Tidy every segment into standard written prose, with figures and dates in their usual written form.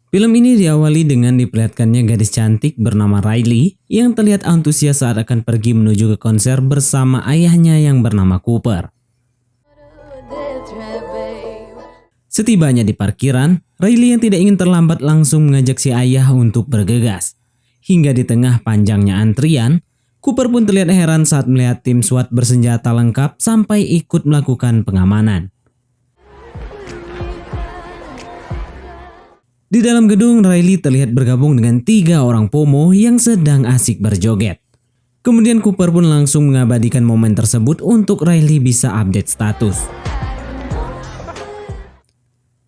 Film ini diawali dengan diperlihatkannya gadis cantik bernama Riley yang terlihat antusias saat akan pergi menuju ke konser bersama ayahnya yang bernama Cooper. Setibanya di parkiran, Riley yang tidak ingin terlambat langsung mengajak si ayah untuk bergegas. Hingga di tengah panjangnya antrian, Cooper pun terlihat heran saat melihat tim SWAT bersenjata lengkap sampai ikut melakukan pengamanan. Di dalam gedung, Riley terlihat bergabung dengan 3 orang pomo yang sedang asik berjoget. Kemudian Cooper pun langsung mengabadikan momen tersebut untuk Riley bisa update status.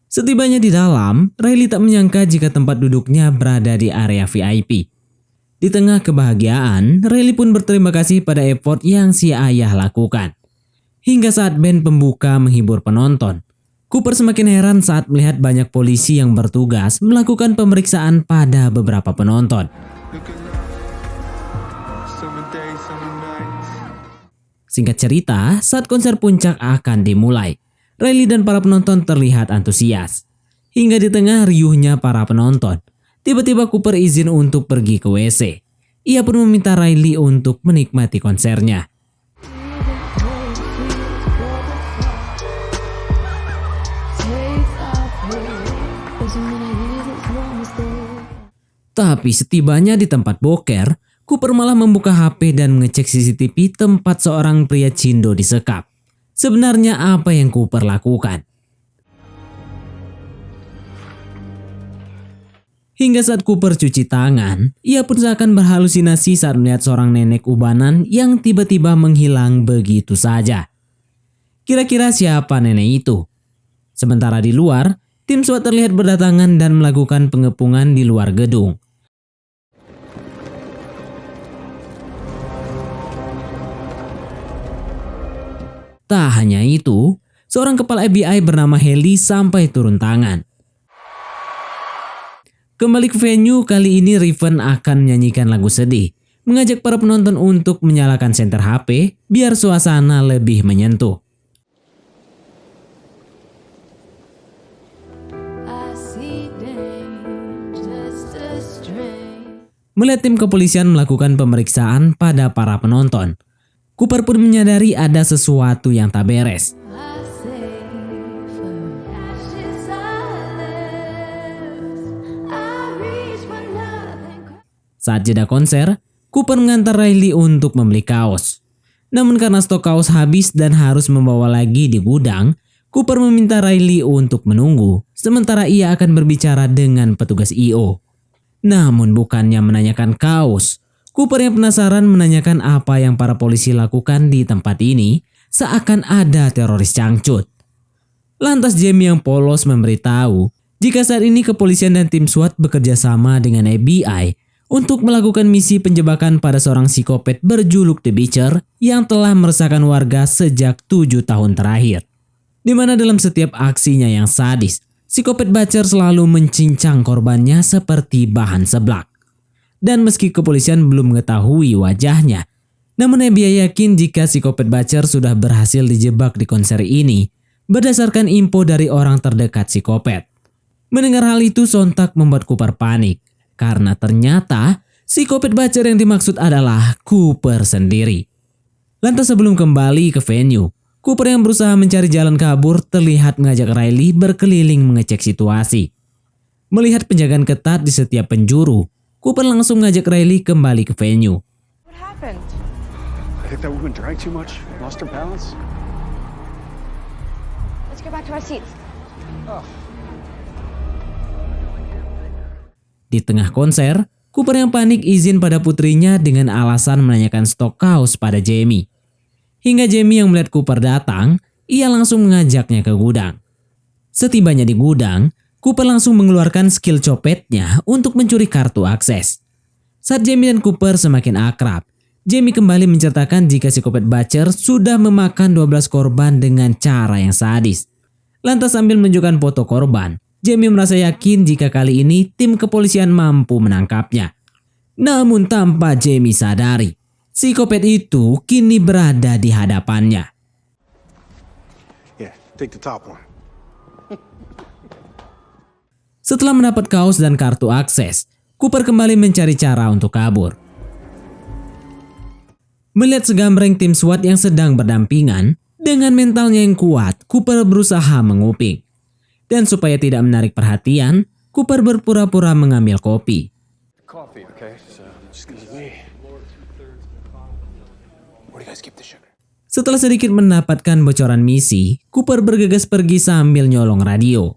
Setibanya di dalam, Riley tak menyangka jika tempat duduknya berada di area VIP. Di tengah kebahagiaan, Riley pun berterima kasih pada effort yang si ayah lakukan. Hingga saat band pembuka menghibur penonton, Cooper semakin heran saat melihat banyak polisi yang bertugas melakukan pemeriksaan pada beberapa penonton. Singkat cerita, saat konser puncak akan dimulai, Riley dan para penonton terlihat antusias. Hingga di tengah riuhnya para penonton, tiba-tiba Cooper izin untuk pergi ke WC. Ia pun meminta Riley untuk menikmati konsernya. Tapi setibanya di tempat boker, Cooper malah membuka HP dan mengecek CCTV tempat seorang pria cindo disekap. Sebenarnya apa yang Cooper lakukan? Hingga saat Cooper cuci tangan, ia pun seakan berhalusinasi saat melihat seorang nenek ubanan yang tiba-tiba menghilang begitu saja. Kira-kira siapa nenek itu? Sementara di luar, tim SWAT terlihat berdatangan dan melakukan pengepungan di luar gedung. Tak hanya itu, seorang kepala FBI bernama Haley sampai turun tangan. Kembali ke venue, kali ini Riven akan menyanyikan lagu sedih, mengajak para penonton untuk menyalakan senter HP biar suasana lebih menyentuh. Melihat tim kepolisian melakukan pemeriksaan pada para penonton, Cooper pun menyadari ada sesuatu yang tak beres. Saat jeda konser, Cooper mengantar Riley untuk membeli kaos. Namun karena stok kaos habis dan harus membawa lagi di gudang, Cooper meminta Riley untuk menunggu, sementara ia akan berbicara dengan petugas I.O. Namun bukannya menanyakan kaos, Cooper yang penasaran menanyakan apa yang para polisi lakukan di tempat ini, seakan ada teroris cangcut. Lantas Jamie yang polos memberitahu jika saat ini kepolisian dan tim SWAT bekerja sama dengan FBI untuk melakukan misi penjebakan pada seorang psikopat berjuluk The Butcher yang telah meresahkan warga sejak 7 tahun terakhir. Di mana dalam setiap aksinya yang sadis, psikopat Butcher selalu mencincang korbannya seperti bahan seblak. Dan meski kepolisian belum mengetahui wajahnya, namun FBI yakin jika psikopat Butcher sudah berhasil dijebak di konser ini berdasarkan info dari orang terdekat psikopat. Mendengar hal itu sontak membuat Cooper panik, karena ternyata psikopat Butcher yang dimaksud adalah Cooper sendiri. Lantas sebelum kembali ke venue, Cooper yang berusaha mencari jalan kabur terlihat mengajak Riley berkeliling mengecek situasi. Melihat penjagaan ketat di setiap penjuru, Cooper langsung mengajak Riley kembali ke venue. What happened? I think that woman drank too much, lost her balance. Let's go back to our seats. Di tengah konser, Cooper yang panik izin pada putrinya dengan alasan menanyakan stok kaos pada Jamie. Hingga Jamie yang melihat Cooper datang, ia langsung mengajaknya ke gudang. Setibanya di gudang, Cooper langsung mengeluarkan skill copetnya untuk mencuri kartu akses. Saat Jamie dan Cooper semakin akrab, Jamie kembali menceritakan jika psikopat Butcher sudah memakan 12 korban dengan cara yang sadis. Lantas sambil menunjukkan foto korban, Jamie merasa yakin jika kali ini tim kepolisian mampu menangkapnya. Namun tanpa Jamie sadari, psikopat itu kini berada di hadapannya. Yeah, take the top one. Setelah mendapat kaos dan kartu akses, Cooper kembali mencari cara untuk kabur. Melihat segambreng tim SWAT yang sedang berdampingan, dengan mentalnya yang kuat, Cooper berusaha menguping. Dan supaya tidak menarik perhatian, Cooper berpura-pura mengambil kopi. Coffee, okay? So, excuse me. Where do you guys keep the sugar? Setelah sedikit mendapatkan bocoran misi, Cooper bergegas pergi sambil nyolong radio.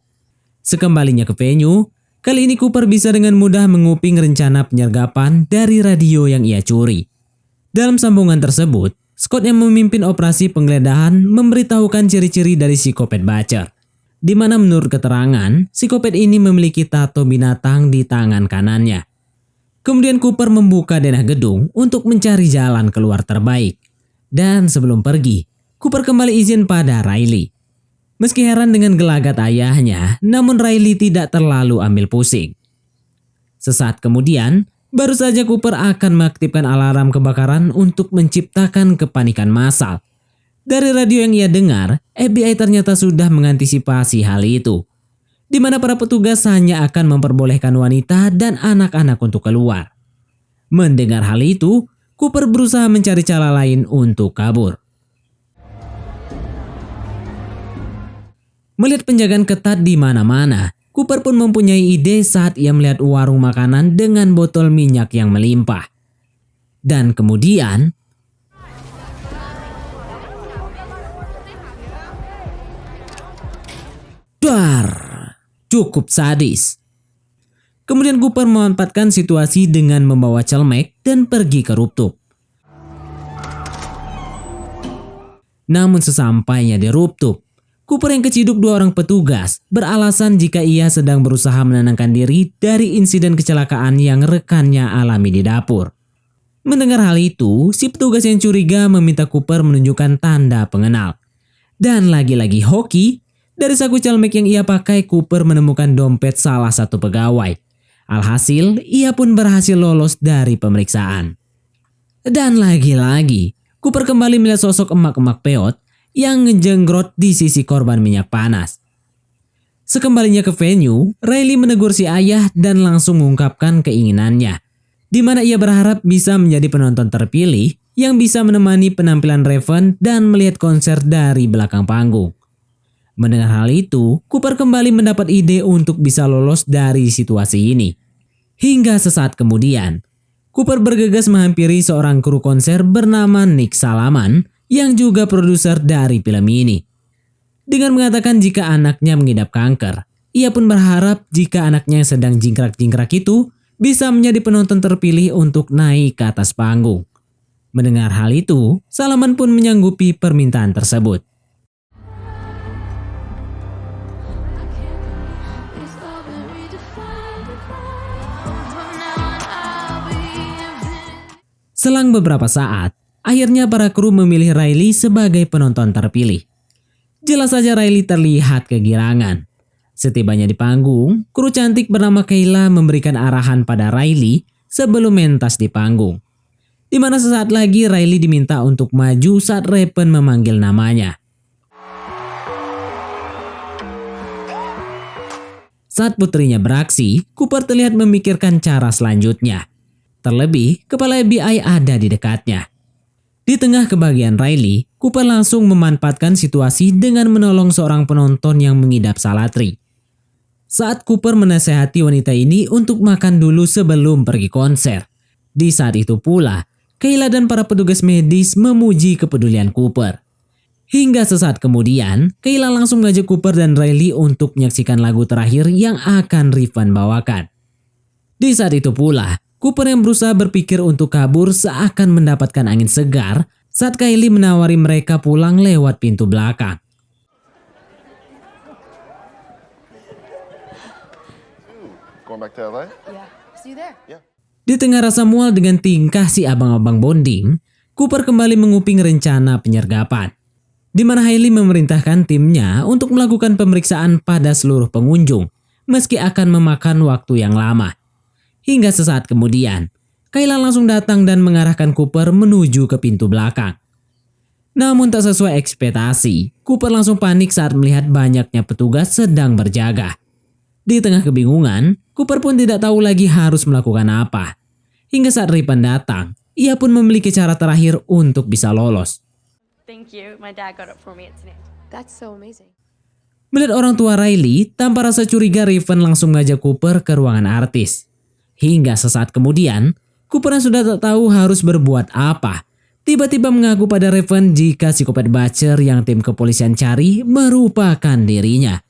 Sekembalinya ke venue, kali ini Cooper bisa dengan mudah menguping rencana penyergapan dari radio yang ia curi. Dalam sambungan tersebut, Scott yang memimpin operasi penggeledahan memberitahukan ciri-ciri dari psikopat Butcher, di mana menurut keterangan, psikopat ini memiliki tato binatang di tangan kanannya. Kemudian Cooper membuka denah gedung untuk mencari jalan keluar terbaik. Dan sebelum pergi, Cooper kembali izin pada Riley. Meski heran dengan gelagat ayahnya, namun Riley tidak terlalu ambil pusing. Sesaat kemudian, baru saja Cooper akan mengaktifkan alarm kebakaran untuk menciptakan kepanikan massal. Dari radio yang ia dengar, FBI ternyata sudah mengantisipasi hal itu, di mana para petugas hanya akan memperbolehkan wanita dan anak-anak untuk keluar. Mendengar hal itu, Cooper berusaha mencari cara lain untuk kabur. Melihat penjagaan ketat di mana-mana, Cooper pun mempunyai ide saat ia melihat warung makanan dengan botol minyak yang melimpah. Dan kemudian, dar, cukup sadis. Kemudian Cooper memanfaatkan situasi dengan membawa celemek dan pergi ke rooftop. Namun sesampainya di rooftop, Cooper yang keciduk dua orang petugas beralasan jika ia sedang berusaha menenangkan diri dari insiden kecelakaan yang rekannya alami di dapur. Mendengar hal itu, si petugas yang curiga meminta Cooper menunjukkan tanda pengenal. Dan lagi-lagi hoki, dari saku celemek yang ia pakai, Cooper menemukan dompet salah satu pegawai. Alhasil, ia pun berhasil lolos dari pemeriksaan. Dan lagi-lagi, Cooper kembali melihat sosok emak-emak peot yang ngejenggrot di sisi korban minyak panas. Sekembalinya ke venue, Riley menegur si ayah dan langsung mengungkapkan keinginannya, di mana ia berharap bisa menjadi penonton terpilih yang bisa menemani penampilan Raven dan melihat konser dari belakang panggung. Mendengar hal itu, Cooper kembali mendapat ide untuk bisa lolos dari situasi ini. Hingga sesaat kemudian, Cooper bergegas menghampiri seorang kru konser bernama Nick Salaman yang juga produser dari film ini. Dengan mengatakan jika anaknya mengidap kanker, ia pun berharap jika anaknya yang sedang jingkrak-jingkrak itu bisa menjadi penonton terpilih untuk naik ke atas panggung. Mendengar hal itu, Salaman pun menyanggupi permintaan tersebut. Selang beberapa saat, akhirnya para kru memilih Riley sebagai penonton terpilih. Jelas saja Riley terlihat kegirangan. Setibanya di panggung, kru cantik bernama Kayla memberikan arahan pada Riley sebelum mentas di panggung. Di mana sesaat lagi Riley diminta untuk maju saat Raven memanggil namanya. Saat putrinya beraksi, Cooper terlihat memikirkan cara selanjutnya. Terlebih, kepala FBI ada di dekatnya. Di tengah kebahagiaan Riley, Cooper langsung memanfaatkan situasi dengan menolong seorang penonton yang mengidap salatri. Saat Cooper menasehati wanita ini untuk makan dulu sebelum pergi konser. Di saat itu pula, Kayla dan para petugas medis memuji kepedulian Cooper. Hingga sesaat kemudian, Kayla langsung mengajak Cooper dan Riley untuk menyaksikan lagu terakhir yang akan Raven bawakan. Di saat itu pula, Cooper yang berusaha berpikir untuk kabur seakan mendapatkan angin segar saat Kylie menawari mereka pulang lewat pintu belakang. Going back to LA? Yeah. See you there. Yeah. Di tengah rasa mual dengan tingkah si abang-abang bonding, Cooper kembali menguping rencana penyergapan, di mana Hailey memerintahkan timnya untuk melakukan pemeriksaan pada seluruh pengunjung, meski akan memakan waktu yang lama. Hingga sesaat kemudian, Kayla langsung datang dan mengarahkan Cooper menuju ke pintu belakang. Namun tak sesuai ekspektasi, Cooper langsung panik saat melihat banyaknya petugas sedang berjaga. Di tengah kebingungan, Cooper pun tidak tahu lagi harus melakukan apa. Hingga saat Riven datang, ia pun memiliki cara terakhir untuk bisa lolos. Thank you. My dad got it for me. It's an That's so amazing. Melihat orang tua Riley, tanpa rasa curiga Riven langsung mengajak Cooper ke ruangan artis. Hingga sesaat kemudian, Cooper yang sudah tak tahu harus berbuat apa, tiba-tiba mengaku pada Riven jika psikopat Butcher yang tim kepolisian cari merupakan dirinya.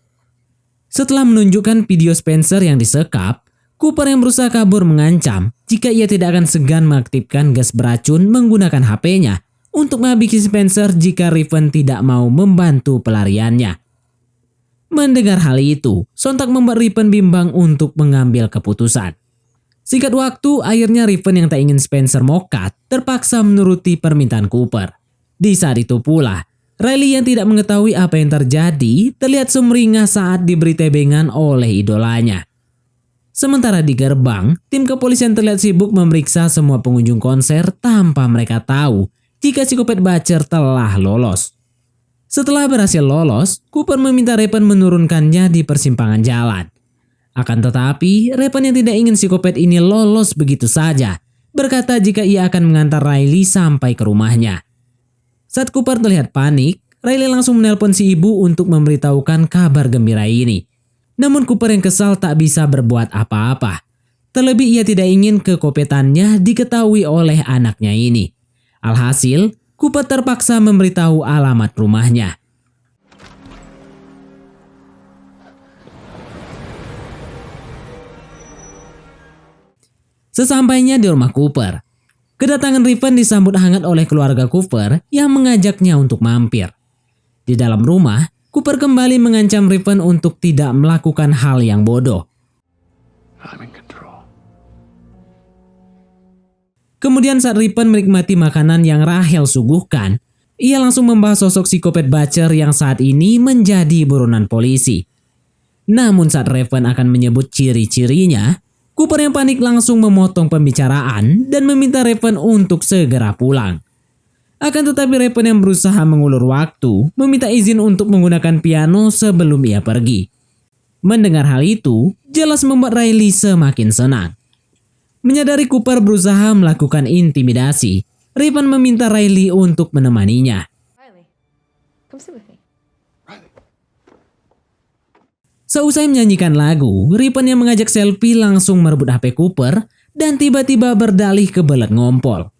Setelah menunjukkan video Spencer yang disekap, Cooper yang berusaha kabur mengancam jika ia tidak akan segan mengaktifkan gas beracun menggunakan HP-nya untuk menghabisi Spencer jika Riven tidak mau membantu pelariannya. Mendengar hal itu, sontak membuat Riven bimbang untuk mengambil keputusan. Singkat waktu, akhirnya Riven yang tak ingin Spencer mokat terpaksa menuruti permintaan Cooper. Di saat itu pula, Riley yang tidak mengetahui apa yang terjadi terlihat sumringah saat diberi tebengan oleh idolanya. Sementara di gerbang, tim kepolisian terlihat sibuk memeriksa semua pengunjung konser tanpa mereka tahu jika psikopat Butcher telah lolos. Setelah berhasil lolos, Cooper meminta Riven menurunkannya di persimpangan jalan. Akan tetapi, Riven yang tidak ingin psikopat ini lolos begitu saja, berkata jika ia akan mengantar Riley sampai ke rumahnya. Saat Cooper terlihat panik, Riley langsung menelpon si ibu untuk memberitahukan kabar gembira ini. Namun Cooper yang kesal tak bisa berbuat apa-apa. Terlebih ia tidak ingin kekopetannya diketahui oleh anaknya ini. Alhasil, Cooper terpaksa memberitahu alamat rumahnya. Sesampainya di rumah Cooper, kedatangan Riven disambut hangat oleh keluarga Cooper yang mengajaknya untuk mampir. Di dalam rumah, Cooper kembali mengancam Riven untuk tidak melakukan hal yang bodoh. I'm in control. Kemudian saat Riven menikmati makanan yang Rachel suguhkan, ia langsung membahas sosok psikopat Butcher yang saat ini menjadi buronan polisi. Namun saat Riven akan menyebut ciri-cirinya, Cooper yang panik langsung memotong pembicaraan dan meminta Riven untuk segera pulang. Akan tetapi Riven yang berusaha mengulur waktu meminta izin untuk menggunakan piano sebelum ia pergi. Mendengar hal itu, jelas membuat Riley semakin senang. Menyadari Cooper berusaha melakukan intimidasi, Riven meminta Riley untuk menemaninya. Riley, come sit with me. Seusai menyanyikan lagu, Riven yang mengajak selfie langsung merebut HP Cooper dan tiba-tiba berdalih ke belet ngompol.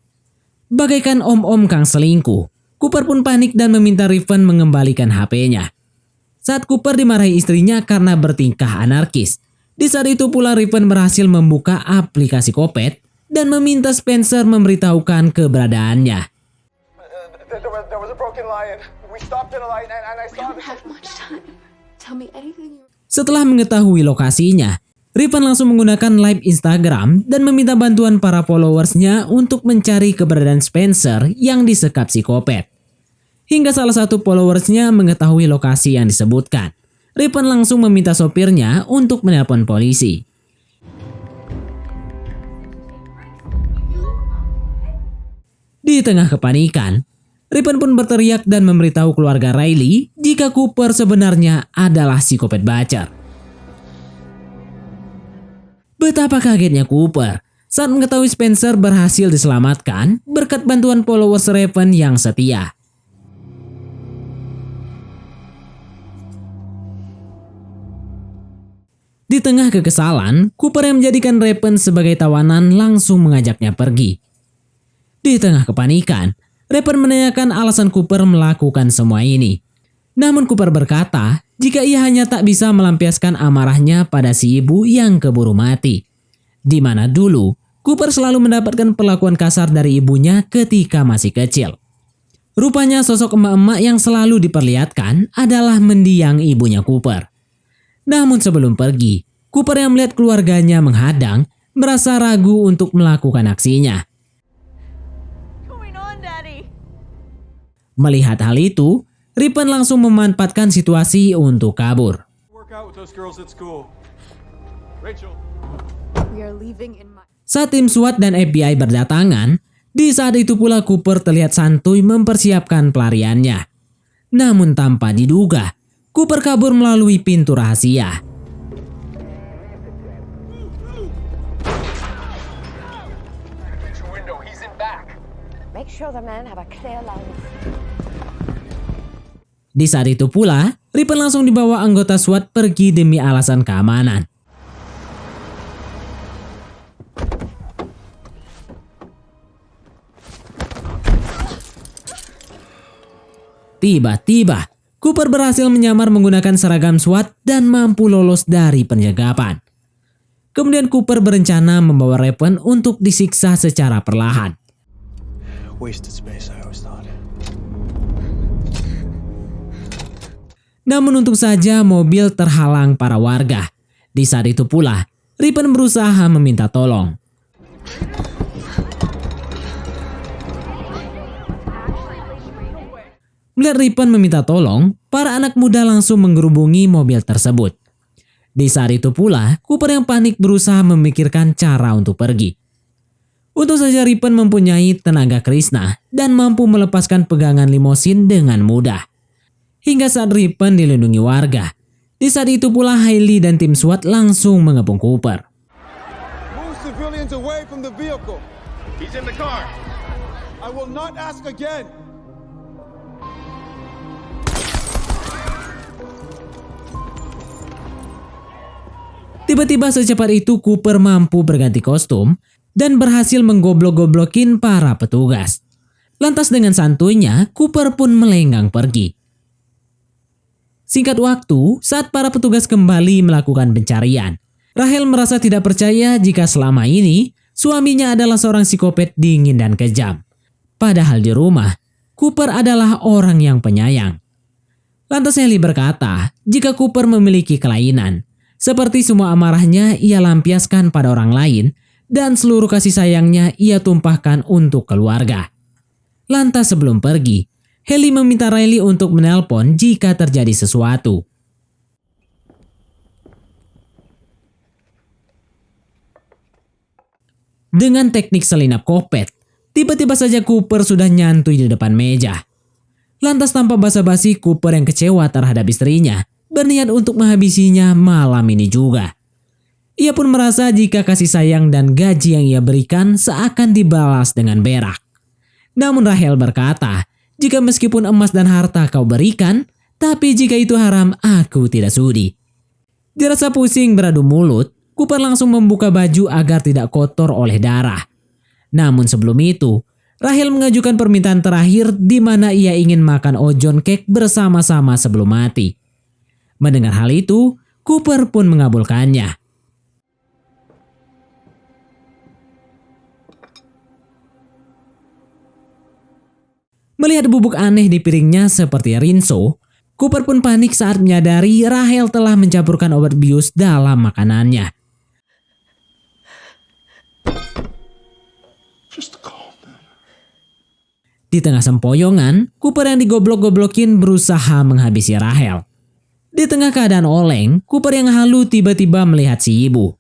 Bagaikan om-om kang selingkuh, Cooper pun panik dan meminta Riven mengembalikan HP-nya. Saat Cooper dimarahi istrinya karena bertingkah anarkis, di saat itu pula Riven berhasil membuka aplikasi Kopet dan meminta Spencer memberitahukan keberadaannya. There was a broken lion. We stopped at a light and I We saw don't have much time. Tell me anything you... Setelah mengetahui lokasinya, Riven langsung menggunakan live Instagram dan meminta bantuan para followersnya untuk mencari keberadaan Spencer yang disekap psikopat. Hingga salah satu followersnya mengetahui lokasi yang disebutkan, Riven langsung meminta sopirnya untuk menelpon polisi. Di tengah kepanikan, Riven pun berteriak dan memberitahu keluarga Riley jika Cooper sebenarnya adalah psikopat Butcher. Betapa kagetnya Cooper saat mengetahui Spencer berhasil diselamatkan berkat bantuan followers Riven yang setia. Di tengah kekesalan, Cooper yang menjadikan Riven sebagai tawanan langsung mengajaknya pergi. Di tengah kepanikan, Riven menanyakan alasan Cooper melakukan semua ini. Namun Cooper berkata jika ia hanya tak bisa melampiaskan amarahnya pada si ibu yang keburu mati. Di mana dulu, Cooper selalu mendapatkan perlakuan kasar dari ibunya ketika masih kecil. Rupanya sosok emak-emak yang selalu diperlihatkan adalah mendiang ibunya Cooper. Namun sebelum pergi, Cooper yang melihat keluarganya menghadang, merasa ragu untuk melakukan aksinya. Going on, Daddy? Melihat hal itu, Riven langsung memanfaatkan situasi untuk kabur. Work out with those girls at school. Rachel. We are leaving in my... Saat tim SWAT dan FBI berdatangan, Di saat itu pula Cooper terlihat santuy mempersiapkan pelariannya. Namun tanpa diduga, Cooper kabur melalui pintu rahasia. Make sure the men have a clear line of sight. Di saat itu pula, Ripen langsung dibawa anggota SWAT pergi demi alasan keamanan. Tiba-tiba, Cooper berhasil menyamar menggunakan seragam SWAT dan mampu lolos dari penjagapan. Kemudian Cooper berencana membawa Ripen untuk disiksa secara perlahan. Wasted space, I always thought. Namun untung saja mobil terhalang para warga. Di saat itu pula, Ripen berusaha meminta tolong. Melihat Ripen meminta tolong, para anak muda langsung menggerubungi mobil tersebut. Di saat itu pula, Cooper yang panik berusaha memikirkan cara untuk pergi. Untung saja Ripen mempunyai tenaga Krishna dan mampu melepaskan pegangan limosin dengan mudah. Hingga saat Ripen dilindungi warga. Di saat itu pula Hailey dan tim SWAT langsung mengepung Cooper. Move civilians away from the vehicle. He's in the car. I will not ask again. Tiba-tiba secepat itu Cooper mampu berganti kostum dan berhasil menggoblok-goblokin para petugas. Lantas dengan santuinya, Cooper pun melenggang pergi. Singkat waktu, saat para petugas kembali melakukan pencarian, Rachel merasa tidak percaya jika selama ini suaminya adalah seorang psikopat dingin dan kejam. Padahal di rumah, Cooper adalah orang yang penyayang. Lantas Hailey berkata, jika Cooper memiliki kelainan, seperti semua amarahnya ia lampiaskan pada orang lain, dan seluruh kasih sayangnya ia tumpahkan untuk keluarga. Lantas sebelum pergi, Hailey meminta Riley untuk menelpon jika terjadi sesuatu. Dengan teknik selinap kopet, tiba-tiba saja Cooper sudah nyantui di depan meja. Lantas tanpa basa-basi, Cooper yang kecewa terhadap istrinya berniat untuk menghabisinya malam ini juga. Ia pun merasa jika kasih sayang dan gaji yang ia berikan seakan dibalas dengan berak. Namun Rachel berkata, jika meskipun emas dan harta kau berikan, tapi jika itu haram, aku tidak sudi. Dirasa pusing beradu mulut, Cooper langsung membuka baju agar tidak kotor oleh darah. Namun sebelum itu, Rachel mengajukan permintaan terakhir di mana ia ingin makan ojon cake bersama-sama sebelum mati. Mendengar hal itu, Cooper pun mengabulkannya. Melihat bubuk aneh di piringnya seperti rinso, Cooper pun panik saat menyadari Rachel telah mencampurkan obat bius dalam makanannya. Just calm down. Di tengah sempoyongan, Cooper yang digoblok-goblokin berusaha menghabisi Rachel. Di tengah keadaan oleng, Cooper yang halu tiba-tiba melihat si ibu.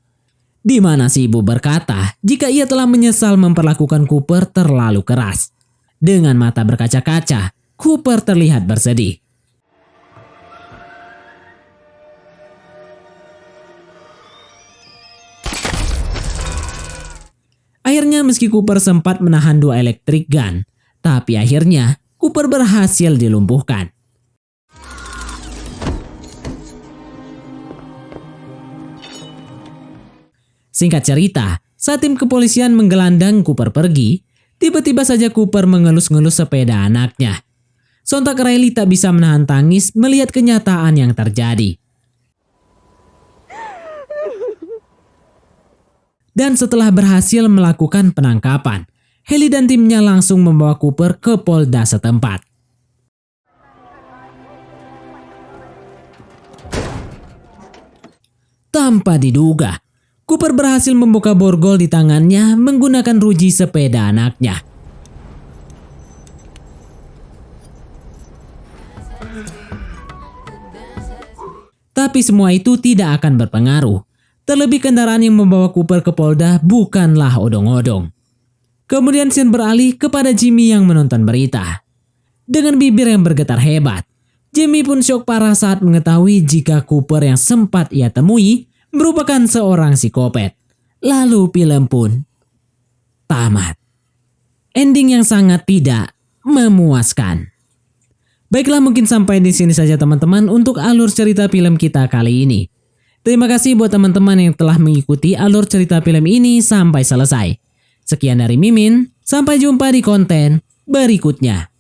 Di mana si ibu berkata jika ia telah menyesal memperlakukan Cooper terlalu keras. Dengan mata berkaca-kaca, Cooper terlihat bersedih. Akhirnya meski Cooper sempat menahan 2 electric gun, tapi akhirnya Cooper berhasil dilumpuhkan. Singkat cerita, saat tim kepolisian menggelandang Cooper pergi, tiba-tiba saja Cooper mengelus-ngelus sepeda anaknya. Sontak Riley tak bisa menahan tangis melihat kenyataan yang terjadi. Dan setelah berhasil melakukan penangkapan, Hailey dan timnya langsung membawa Cooper ke Polda setempat. Tanpa diduga, Cooper berhasil membuka borgol di tangannya menggunakan ruji sepeda anaknya. Tapi semua itu tidak akan berpengaruh. Terlebih kendaraan yang membawa Cooper ke Polda bukanlah odong-odong. Kemudian scene beralih kepada Jimmy yang menonton berita. Dengan bibir yang bergetar hebat, Jimmy pun syok parah saat mengetahui jika Cooper yang sempat ia temui merupakan seorang psikopat. Lalu film pun tamat. Ending yang sangat tidak memuaskan. Baiklah, mungkin sampai di sini saja teman-teman untuk alur cerita film kita kali ini. Terima kasih buat teman-teman yang telah mengikuti alur cerita film ini sampai selesai. Sekian dari Mimin, sampai jumpa di konten berikutnya.